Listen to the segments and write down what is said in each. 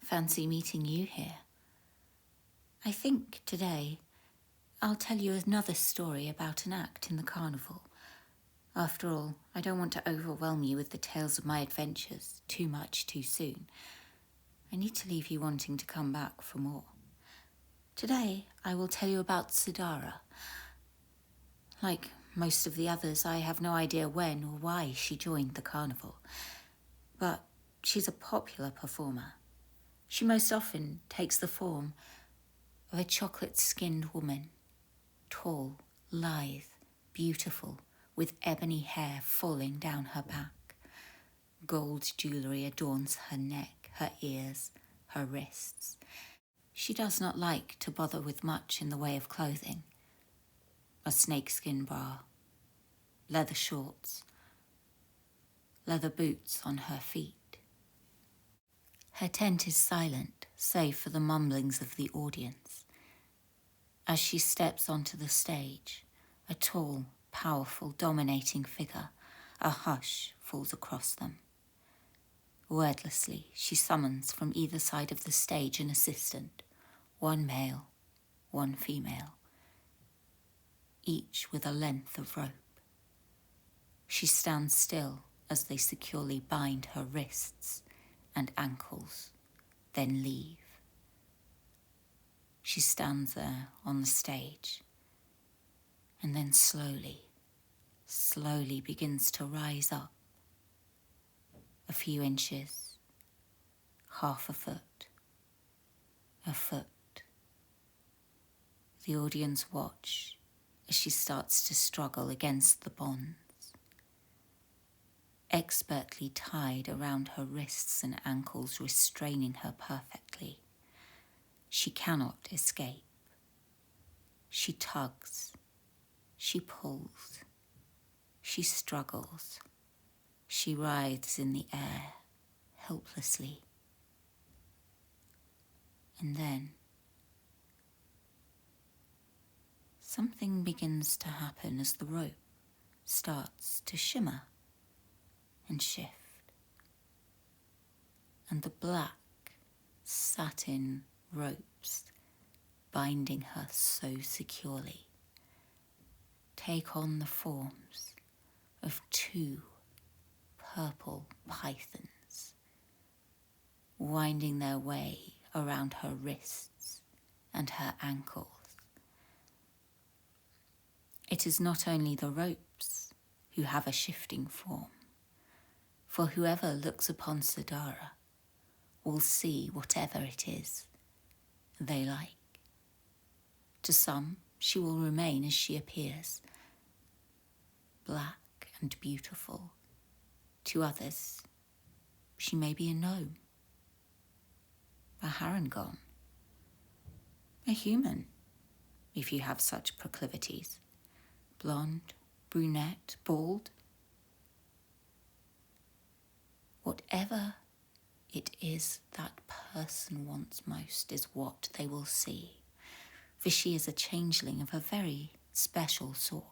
Fancy meeting you here. I think today I'll tell you another story about an act in the carnival. After all, I don't want to overwhelm you with the tales of my adventures too much too soon. I need to leave you wanting to come back for more. Today I will tell you about Sidara. Like most of the others, I have no idea when or why she joined the carnival. But she's a popular performer. She most often takes the form of a chocolate-skinned woman, tall, lithe, beautiful, with ebony hair falling down her back. Gold jewellery adorns her neck, her ears, her wrists. She does not like to bother with much in the way of clothing. A snakeskin bra, leather shorts, leather boots on her feet. Her tent is silent, save for the mumblings of the audience. As she steps onto the stage, a tall, powerful, dominating figure, a hush falls across them. Wordlessly, she summons from either side of the stage an assistant, one male, one female, each with a length of rope. She stands still as they securely bind her wrists and ankles, then leave. She stands there on the stage, and then slowly begins to rise up. A few inches, half a foot, a foot. The audience watch as she starts to struggle against the bonds. Expertly tied around her wrists and ankles, restraining her perfectly. She cannot escape. She tugs, she pulls, she struggles, she writhes in the air, helplessly. And then, something begins to happen as the rope starts to shimmer and shift, and the black satin ropes binding her so securely take on the forms of two purple pythons, winding their way around her wrists and her ankles. It is not only the ropes who have a shifting form, for whoever looks upon Sidara will see whatever it is they like. To some, she will remain as she appears, black and beautiful. To others, she may be a gnome, a harangon, a human, if you have such proclivities, blonde, brunette, bald. Whatever it is that person wants most is what they will see, for she is a changeling of a very special sort.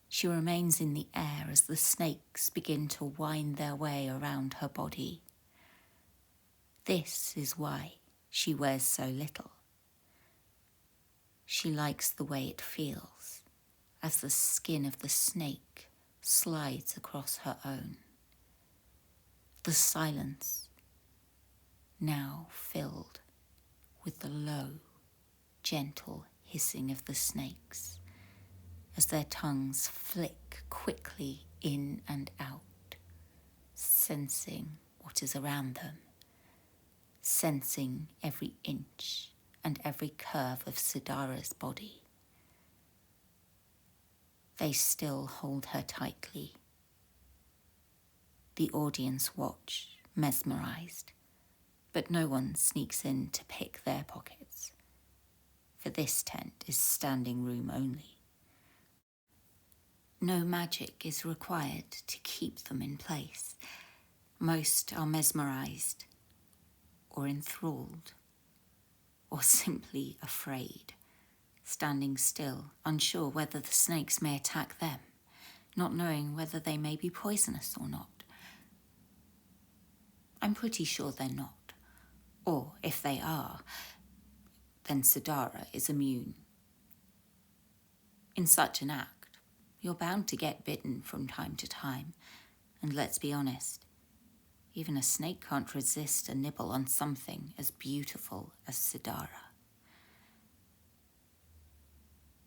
She remains in the air as the snakes begin to wind their way around her body. This is why she wears so little. She likes the way it feels as the skin of the snake slides across her own. The silence now filled with the low, gentle hissing of the snakes as their tongues flick quickly in and out, sensing what is around them, sensing every inch and every curve of Sidara's body. They still hold her tightly. The audience watch, mesmerized, but no one sneaks in to pick their pockets, for this tent is standing room only. No magic is required to keep them in place. Most are mesmerized, or enthralled, or simply afraid, standing still, unsure whether the snakes may attack them, not knowing whether they may be poisonous or not. I'm pretty sure they're not. Or if they are, then Sidara is immune. In such an act, you're bound to get bitten from time to time, and let's be honest, even a snake can't resist a nibble on something as beautiful as Sidara.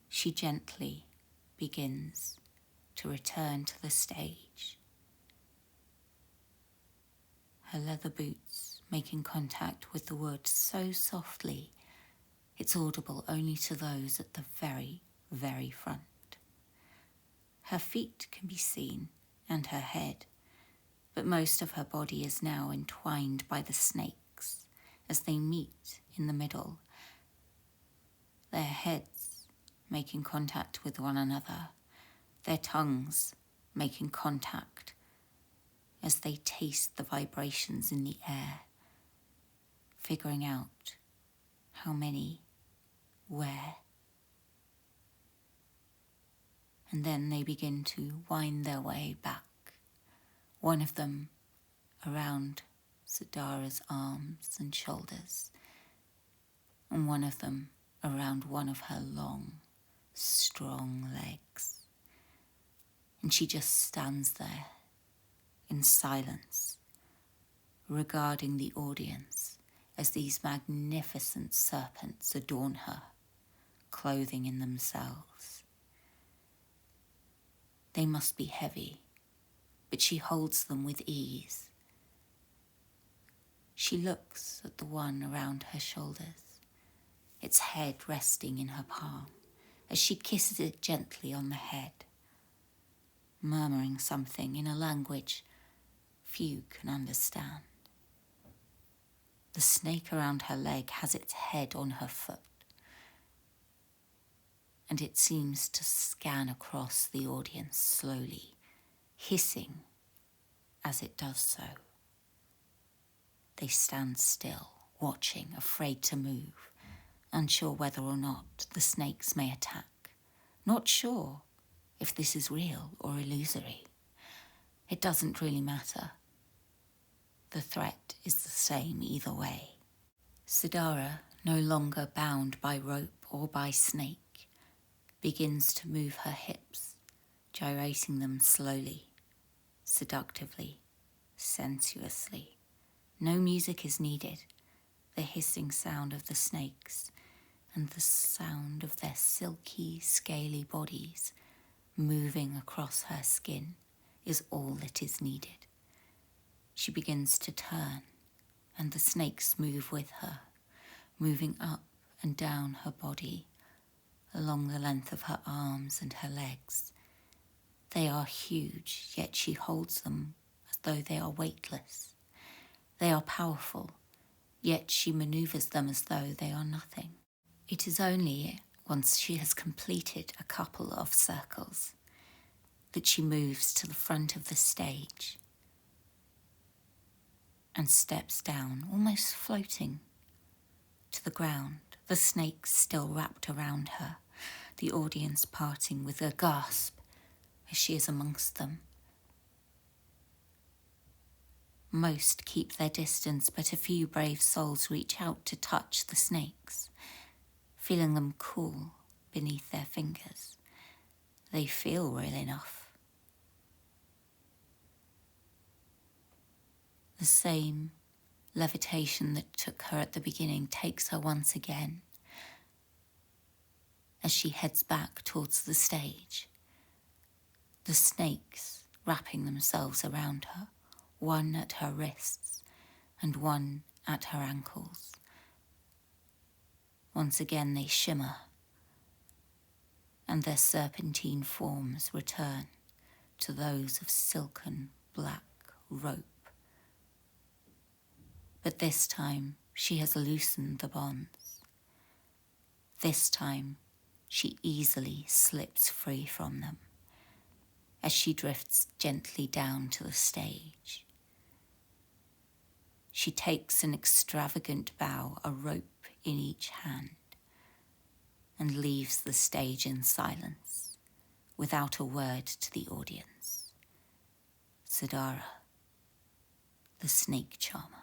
She gently begins to return to the stage, her leather boots making contact with the wood so softly it's audible only to those at the very, very front. Her feet can be seen, and her head, but most of her body is now entwined by the snakes as they meet in the middle, their heads making contact with one another, their tongues making contact as they taste the vibrations in the air, figuring out how many, where. And then they begin to wind their way back, one of them around Sidara's arms and shoulders, and one of them around one of her long, strong legs. And she just stands there in silence, regarding the audience as these magnificent serpents adorn her, clothing in themselves. They must be heavy, but she holds them with ease. She looks at the one around her shoulders, its head resting in her palm, as she kisses it gently on the head, murmuring something in a language few can understand. The snake around her leg has its head on her foot, and it seems to scan across the audience slowly, hissing as it does so. They stand still, watching, afraid to move, unsure whether or not the snakes may attack, not sure if this is real or illusory. It doesn't really matter. The threat is the same either way. Sidara, no longer bound by rope or by snake, begins to move her hips, gyrating them slowly, seductively, sensuously. No music is needed. The hissing sound of the snakes and the sound of their silky, scaly bodies moving across her skin is all that is needed. She begins to turn, and the snakes move with her, moving up and down her body, along the length of her arms and her legs. They are huge, yet she holds them as though they are weightless. They are powerful, yet she maneuvers them as though they are nothing. It is only once she has completed a couple of circles that she moves to the front of the stage and steps down, almost floating, to the ground, the snakes still wrapped around her, the audience parting with a gasp as she is amongst them. Most keep their distance, but a few brave souls reach out to touch the snakes, feeling them cool beneath their fingers. They feel real enough. The same levitation that took her at the beginning takes her once again as she heads back towards the stage. The snakes wrapping themselves around her, one at her wrists and one at her ankles. Once again they shimmer, and their serpentine forms return to those of silken black rope. But this time she has loosened the bonds. This time she easily slips free from them as she drifts gently down to the stage. She takes an extravagant bow, a rope in each hand, and leaves the stage in silence, without a word to the audience. Sidara, the snake charmer.